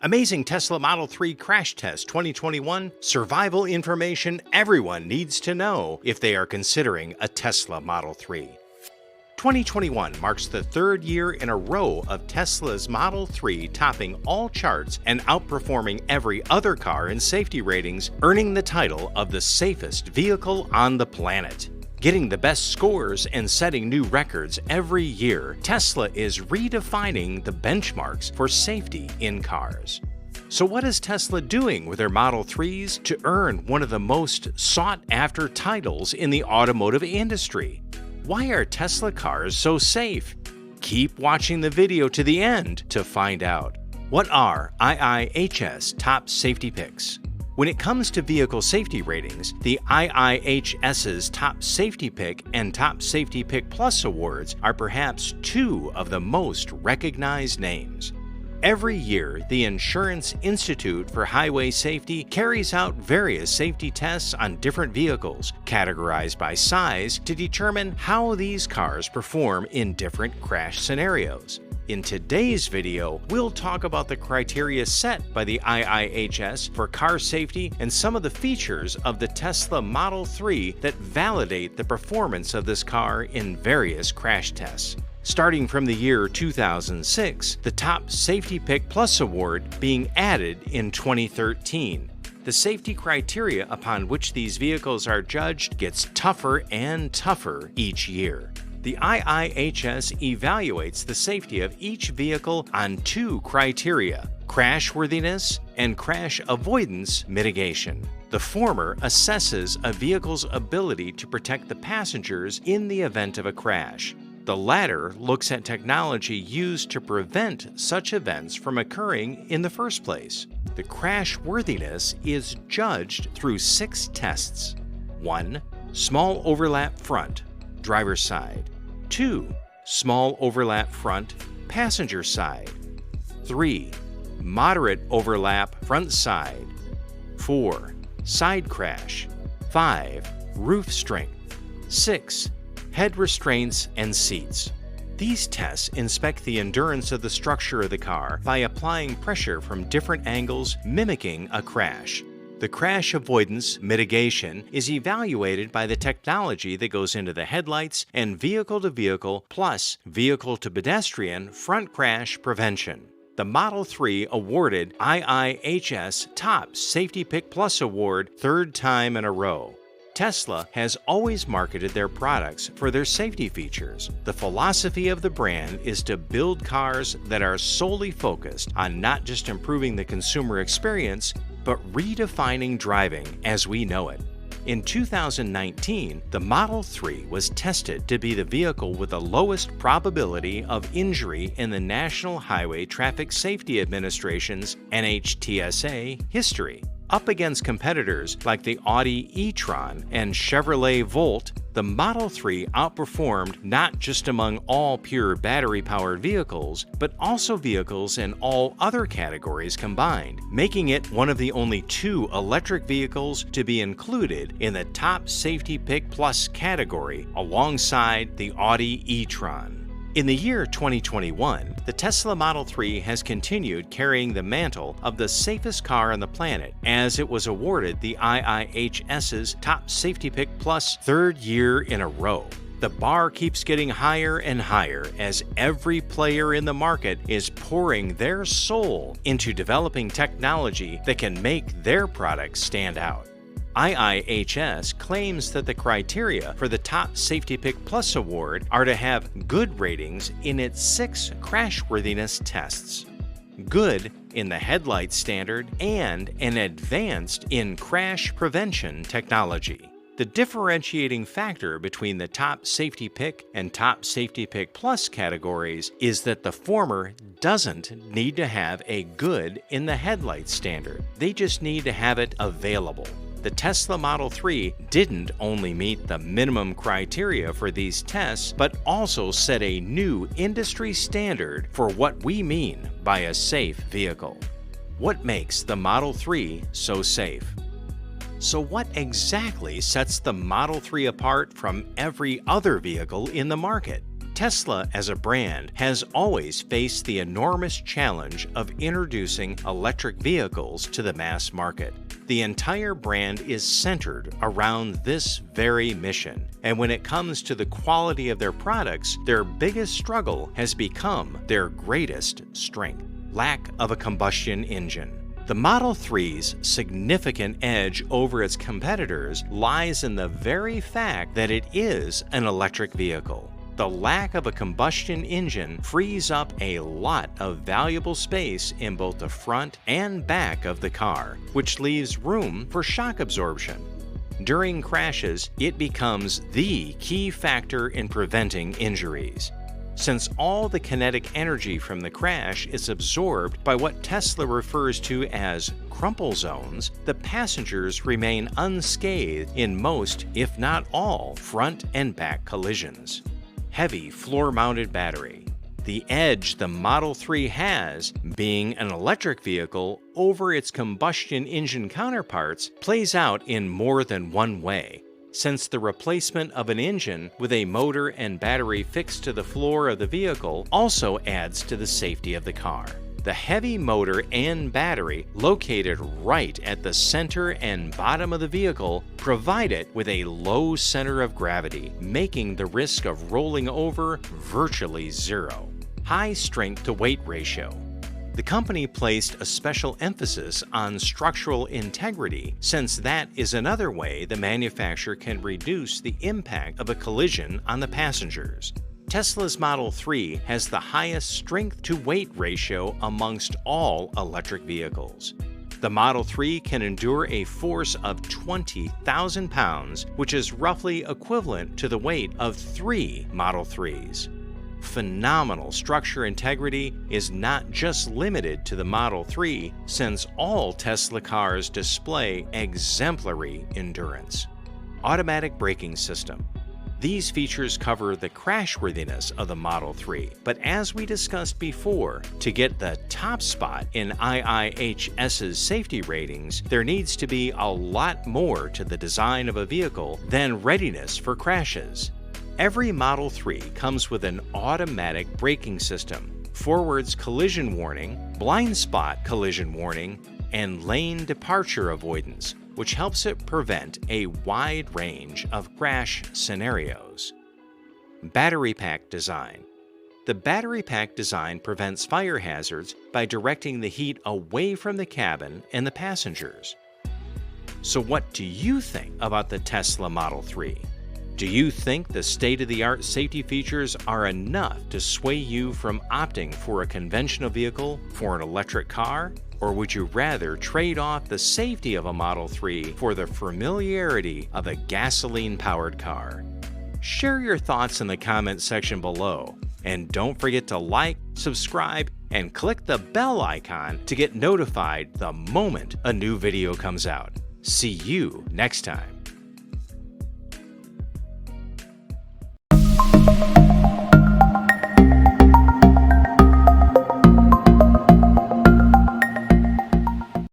Amazing Tesla Model 3 Crash Test 2021 survival information everyone needs to know if they are considering a Tesla Model 3. 2021 marks the third year in a row of Tesla's Model 3 topping all charts and outperforming every other car in safety ratings, earning the title of the safest vehicle on the planet. Getting the best scores and setting new records every year, Tesla is redefining the benchmarks for safety in cars. So what is Tesla doing with their Model 3s to earn one of the most sought-after titles in the automotive industry? Why are Tesla cars so safe? Keep watching the video to the end to find out. What are IIHS top safety picks? When it comes to vehicle safety ratings, the IIHS's Top Safety Pick and Top Safety Pick Plus awards are perhaps two of the most recognized names. Every year, the Insurance Institute for Highway Safety carries out various safety tests on different vehicles, categorized by size, to determine how these cars perform in different crash scenarios. In today's video, we'll talk about the criteria set by the IIHS for car safety and some of the features of the Tesla Model 3 that validate the performance of this car in various crash tests. Starting from the year 2006, the Top Safety Pick Plus award being added in 2013. The safety criteria upon which these vehicles are judged gets tougher and tougher each year. The IIHS evaluates the safety of each vehicle on two criteria: crashworthiness and crash avoidance mitigation. The former assesses a vehicle's ability to protect the passengers in the event of a crash. The latter looks at technology used to prevent such events from occurring in the first place. The crashworthiness is judged through 6 tests. 1. Small overlap front, driver's side. 2. Small overlap front, passenger side. 3. Moderate overlap front side. 4. Side crash. 5. Roof strength. 6. Head restraints and seats. These tests inspect the endurance of the structure of the car by applying pressure from different angles, mimicking a crash. The crash avoidance mitigation is evaluated by the technology that goes into the headlights and vehicle-to-vehicle plus vehicle-to-pedestrian front crash prevention. The Model 3 awarded IIHS Top Safety Pick Plus award third time in a row. Tesla has always marketed their products for their safety features. The philosophy of the brand is to build cars that are solely focused on not just improving the consumer experience, but redefining driving as we know it. In 2019, the Model 3 was tested to be the vehicle with the lowest probability of injury in the National Highway Traffic Safety Administration's NHTSA history. Up against competitors like the Audi e-tron and Chevrolet Volt, the Model 3 outperformed not just among all pure battery-powered vehicles, but also vehicles in all other categories combined, making it one of the only 2 electric vehicles to be included in the Top Safety Pick Plus category alongside the Audi e-tron. In the year 2021, the Tesla Model 3 has continued carrying the mantle of the safest car on the planet as it was awarded the IIHS's Top Safety Pick Plus third year in a row. The bar keeps getting higher and higher as every player in the market is pouring their soul into developing technology that can make their products stand out. IIHS claims that the criteria for the Top Safety Pick Plus award are to have good ratings in its 6 crashworthiness tests, good in the headlight standard, and an advanced in crash prevention technology. The differentiating factor between the Top Safety Pick and Top Safety Pick Plus categories is that the former doesn't need to have a good in the headlight standard. They just need to have it available. The Tesla Model 3 didn't only meet the minimum criteria for these tests, but also set a new industry standard for what we mean by a safe vehicle. What makes the Model 3 so safe? So what exactly sets the Model 3 apart from every other vehicle in the market? Tesla as a brand has always faced the enormous challenge of introducing electric vehicles to the mass market. The entire brand is centered around this very mission, and when it comes to the quality of their products, their biggest struggle has become their greatest strength: lack of a combustion engine. The Model 3's significant edge over its competitors lies in the very fact that it is an electric vehicle. The lack of a combustion engine frees up a lot of valuable space in both the front and back of the car, which leaves room for shock absorption. During crashes, it becomes the key factor in preventing injuries. Since all the kinetic energy from the crash is absorbed by what Tesla refers to as crumple zones, the passengers remain unscathed in most, if not all, front and back collisions. Heavy floor-mounted battery. The edge the Model 3 has, being an electric vehicle over its combustion engine counterparts, plays out in more than one way, since the replacement of an engine with a motor and battery fixed to the floor of the vehicle also adds to the safety of the car. The heavy motor and battery, located right at the center and bottom of the vehicle, provide it with a low center of gravity, making the risk of rolling over virtually zero. High strength-to-weight ratio. The company placed a special emphasis on structural integrity, since that is another way the manufacturer can reduce the impact of a collision on the passengers. Tesla's Model 3 has the highest strength-to-weight ratio amongst all electric vehicles. The Model 3 can endure a force of 20,000 pounds, which is roughly equivalent to the weight of 3 Model 3s. Phenomenal structure integrity is not just limited to the Model 3, since all Tesla cars display exemplary endurance. Automatic braking system. These features cover the crashworthiness of the Model 3, but as we discussed before, to get the top spot in IIHS's safety ratings, there needs to be a lot more to the design of a vehicle than readiness for crashes. Every Model 3 comes with an automatic braking system, forwards collision warning, blind spot collision warning, and lane departure avoidance, which helps it prevent a wide range of crash scenarios. Battery pack design. The battery pack design prevents fire hazards by directing the heat away from the cabin and the passengers. So what do you think about the Tesla Model 3? Do you think the state-of-the-art safety features are enough to sway you from opting for a conventional vehicle for an electric car? Or would you rather trade off the safety of a Model 3 for the familiarity of a gasoline-powered car? Share your thoughts in the comment section below, and don't forget to like, subscribe, and click the bell icon to get notified the moment a new video comes out. See you next time.